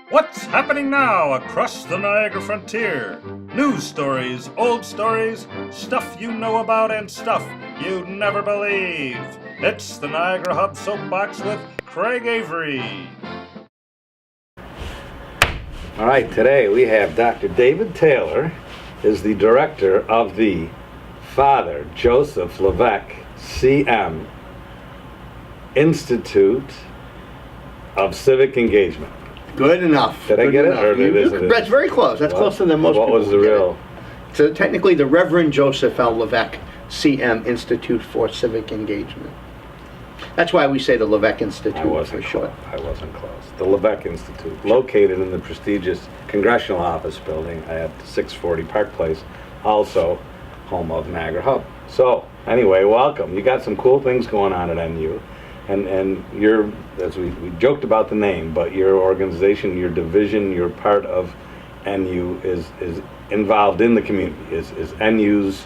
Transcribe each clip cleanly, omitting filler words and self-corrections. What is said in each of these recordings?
What's happening now across the Niagara frontier? News stories, old stories, stuff you know about and stuff you'd never believe. It's the Niagara Hub Soapbox with Craig Avery. All right, today we have Dr. David Taylor, is the director of the Father Joseph Levesque CM Institute of Civic Engagement. Good enough. Did I get it? Or That's very close. That's closer than most people. What was the real? So technically the Reverend Joseph L. Levesque CM Institute for Civic Engagement. That's why we say the Levesque Institute for short. I wasn't close. The Levesque Institute, located in the prestigious Congressional Office Building at 640 Park Place, also home of Niagara Hub. So, anyway, welcome. You got some cool things going on at NU. And you're, as we joked about the name, but your organization, your division, your part of NU is involved in the community, is NU's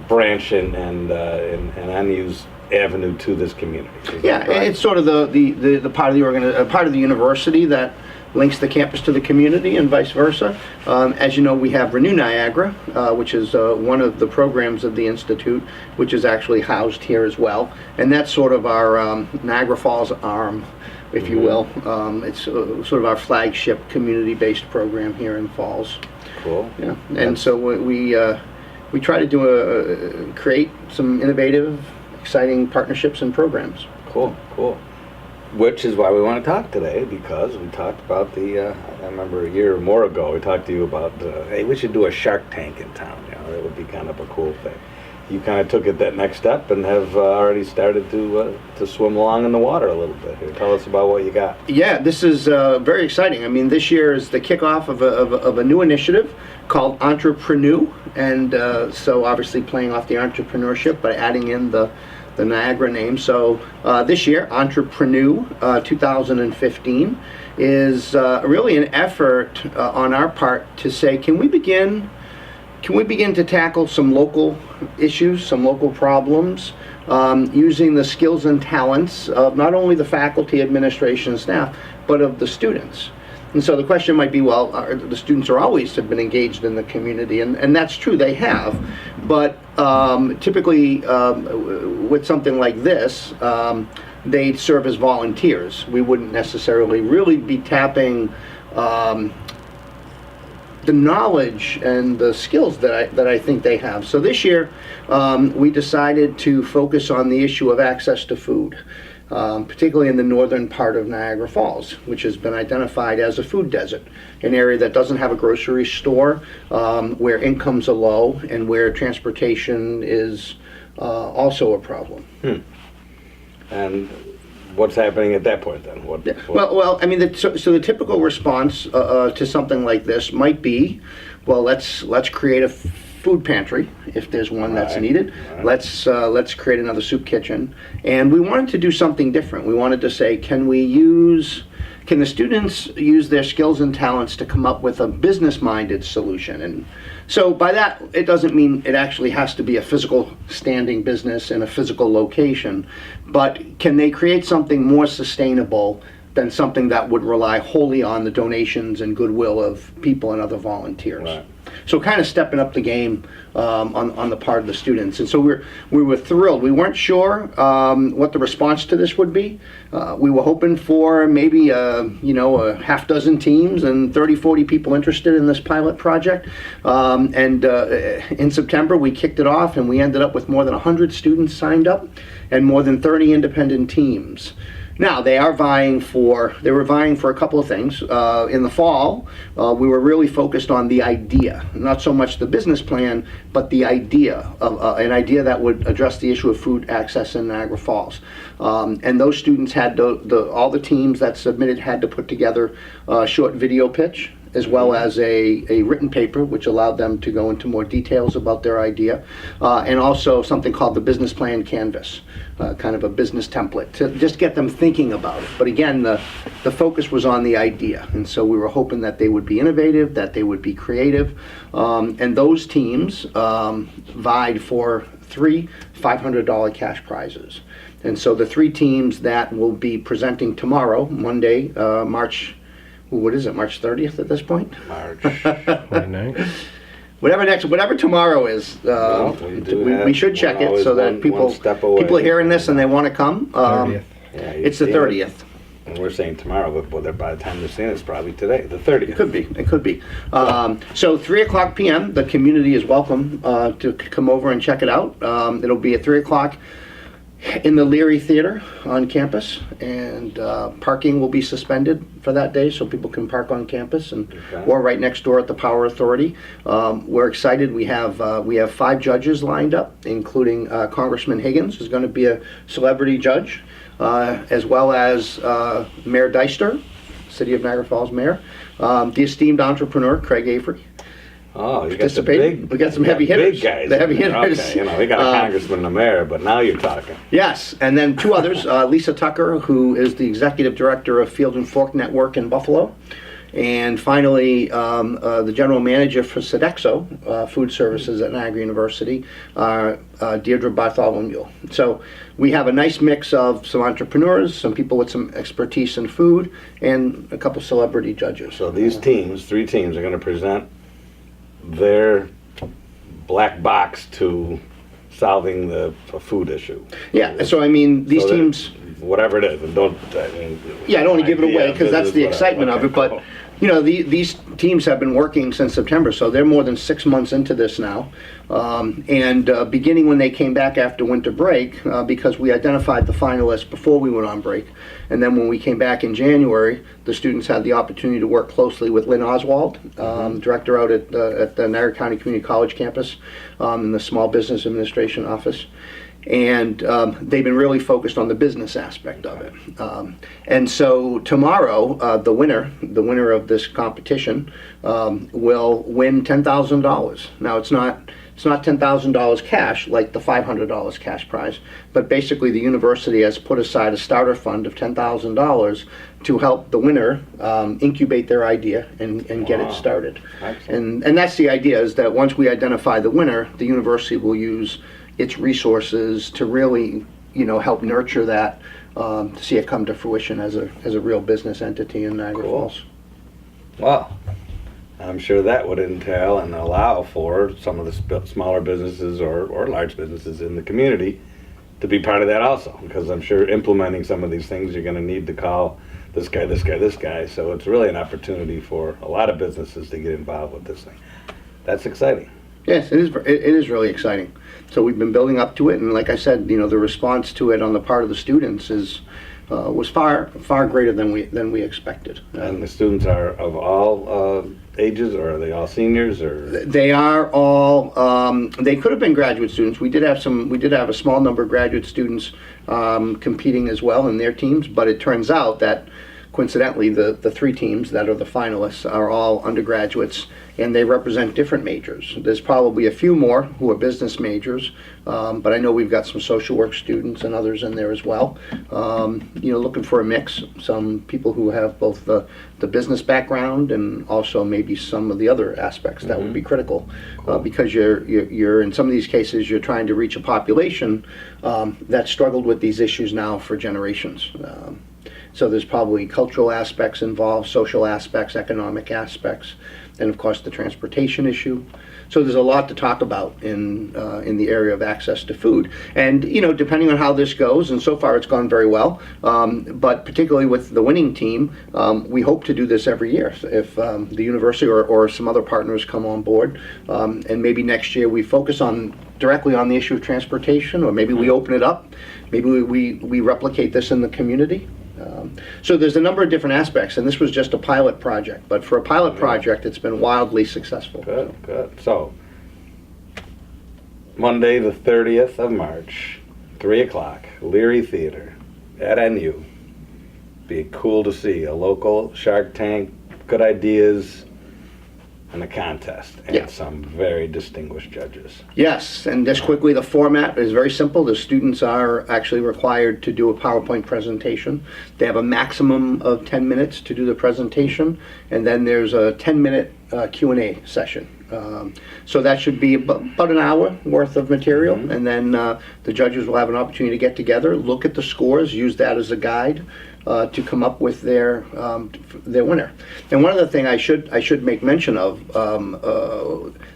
branch and NU's avenue to this community. Yeah, it's sort of the part of the part of the university that links the campus to the community and vice versa. As you know, we have Renew Niagara, which is one of the programs of the Institute, which is actually housed here as well. And that's sort of our Niagara Falls arm, if you will. It's sort of our flagship community-based program here in Falls. Cool. Yeah, and so we try to create some innovative, exciting partnerships and programs. Cool, cool. Which is why we want to talk today, because we talked about I remember a year or more ago, we talked to you about, hey, we should do a Shark Tank in town. You know, that would be kind of a cool thing. You kind of took it that next step and have already started to swim along in the water a little bit here. Tell us about what you got. Yeah, this is very exciting. I mean, this year is the kickoff of a new initiative called Entrepreneur, and so obviously playing off the entrepreneurship by adding in the Niagara name. So this year, Entrepreneur 2015 is really an effort on our part to say, can we begin to tackle some local issues, some local problems, using the skills and talents of not only the faculty, administration, and staff, but of the students. And so the question might be, well, the students have been engaged in the community, and that's true, they have. But typically, with something like this, they serve as volunteers. We wouldn't necessarily really be tapping the knowledge and the skills that I think they have. So this year, we decided to focus on the issue of access to food. Particularly in the northern part of Niagara Falls, which has been identified as a food desert, an area that doesn't have a grocery store, where incomes are low, and where transportation is also a problem. And what's happening at that point then? Well, I mean, so the typical response to something like this might be, well, let's create a food pantry, if there's one that's needed. Let's create another soup kitchen. And we wanted to do something different. We wanted to say, can the students use their skills and talents to come up with a business-minded solution? And so by that, it doesn't mean it actually has to be a physical standing business in a physical location, but can they create something more sustainable than something that would rely wholly on the donations and goodwill of people and other volunteers? Right. So kind of stepping up the game on the part of the students. And so we were thrilled. We weren't sure what the response to this would be. We were hoping for maybe a half dozen teams and 30, 40 people interested in this pilot project. In September, we kicked it off, and we ended up with more than 100 students signed up and more than 30 independent teams. Now, they were vying for a couple of things. In the fall, we were really focused on the idea, not so much the business plan, but the idea, of an idea that would address the issue of food access in Niagara Falls. And those students had all the teams that submitted had to put together a short video pitch, as well as a written paper, which allowed them to go into more details about their idea, and also something called the business plan canvas, kind of a business template to just get them thinking about it. But again, the focus was on the idea, and so we were hoping that they would be innovative, that they would be creative, and those teams vied for 3 $500 cash prizes. And so the 3 teams that will be presenting tomorrow, Monday, March what is it, March 30th at this point? March. 29th. Whatever tomorrow is, we should check it so that people are hearing this and they want to come. 30th. Yeah, It's the 30th. And we're saying tomorrow, but by the time they're seeing it, it's probably today, the 30th. It could be. So 3 o'clock p.m., the community is welcome to come over and check it out. It'll be at 3 o'clock in the Leary Theater on campus, and parking will be suspended for that day, so people can park on campus or right next door at the Power Authority. We're excited. We have 5 judges lined up, including Congressman Higgins, who's going to be a celebrity judge, as well as Mayor Deister, City of Niagara Falls Mayor, the esteemed entrepreneur Craig Avery. Oh, you got some big. We got some heavy hitters. Big guys. The heavy hitters. Okay, we got a congressman and a mayor, but now you're talking. Yes, and then 2 others. Lisa Tucker, who is the executive director of Field and Fork Network in Buffalo, and finally the general manager for Sodexo Food Services at Niagara University, Deirdre Bartholomew. So we have a nice mix of some entrepreneurs, some people with some expertise in food, and a couple celebrity judges. So these 3 teams, are going to present their black box to solving the food issue. Yeah, so I mean, these teams... Whatever it is, and don't want to give it away because that's the excitement of it, but these teams have been working since September, so they're more than 6 months into this now. And beginning when they came back after winter break, because we identified the finalists before we went on break, and then when we came back in January, the students had the opportunity to work closely with Lynn Oswald, director out at the Niagara County Community College campus in the Small Business Administration office. And they've been really focused on the business aspect of it. And so tomorrow, the winner of this competition will win $10,000. Now it's not $10,000 cash like the $500 cash prize, but basically the university has put aside a starter fund of $10,000 to help the winner incubate their idea and get it started. And that's the idea, is that once we identify the winner, the university will use its resources to really, help nurture that, to see it come to fruition as a real business entity in Niagara Falls. Well, I'm sure that would entail and allow for some of the smaller businesses or large businesses in the community to be part of that also, because I'm sure implementing some of these things, you're going to need to call this guy, this guy, this guy. So it's really an opportunity for a lot of businesses to get involved with this thing. That's exciting. Yes, it is. It is really exciting. So we've been building up to it, and like I said, the response to it on the part of the students was far greater than we expected. And the students are of all ages, or are they all seniors, or? They are all. They could have been graduate students. We did have a small number of graduate students competing as well in their teams, but it turns out that coincidentally, the 3 teams that are the finalists are all undergraduates, and they represent different majors. There's probably a few more who are business majors, but I know we've got some social work students and others in there as well. Looking for a mix. Some people who have both the business background and also maybe some of the other aspects that would be critical, because you're in some of these cases you're trying to reach a population that struggled with these issues now for generations. So there's probably cultural aspects involved, social aspects, economic aspects, and of course the transportation issue. So there's a lot to talk about in the area of access to food. And depending on how this goes, and so far it's gone very well, but particularly with the winning team, we hope to do this every year. If the university or some other partners come on board, and maybe next year we focus directly on the issue of transportation, or maybe we open it up, maybe we replicate this in the community. So there's a number of different aspects, and this was just a pilot project. But for a pilot project, it's been wildly successful. Good. So, Monday the 30th of March, 3 o'clock, Leary Theater at NU. Be cool to see a local Shark Tank, good ideas, and a contest, and some very distinguished judges. Yes, and just quickly, the format is very simple. The students are actually required to do a PowerPoint presentation. They have a maximum of 10 minutes to do the presentation, and then there's a 10-minute Q&A session. So that should be about an hour worth of material, and then the judges will have an opportunity to get together, look at the scores, use that as a guide, to come up with their winner. And one other thing I should make mention of,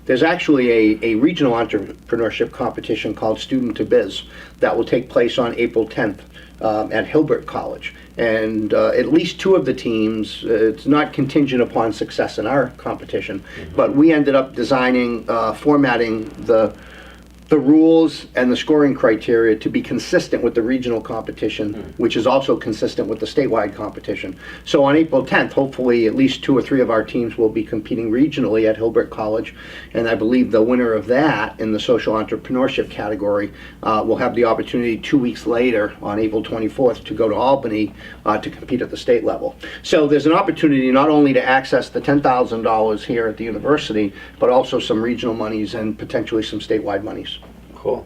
there's actually a regional entrepreneurship competition called Student to Biz that will take place on April 10th at Hilbert College. And at least two of the teams, it's not contingent upon success in our competition, but we ended up designing, formatting the rules and the scoring criteria to be consistent with the regional competition, which is also consistent with the statewide competition. So on April 10th, hopefully at least 2 or 3 of our teams will be competing regionally at Hilbert College, and I believe the winner of that in the social entrepreneurship category will have the opportunity 2 weeks later on April 24th to go to Albany to compete at the state level. So there's an opportunity not only to access the $10,000 here at the university, but also some regional monies and potentially some statewide monies. Cool.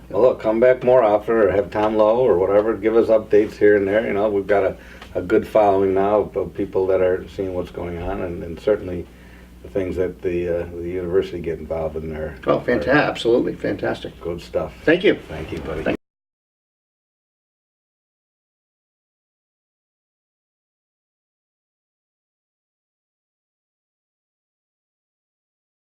Well, look, come back more often, or have Tom Lowe or whatever, give us updates here and there. You know, we've got a good following now of people that are seeing what's going on, and certainly the things that the university get involved in there. Oh, fantastic. Absolutely. Fantastic. Good stuff. Thank you. Thank you, buddy. Thank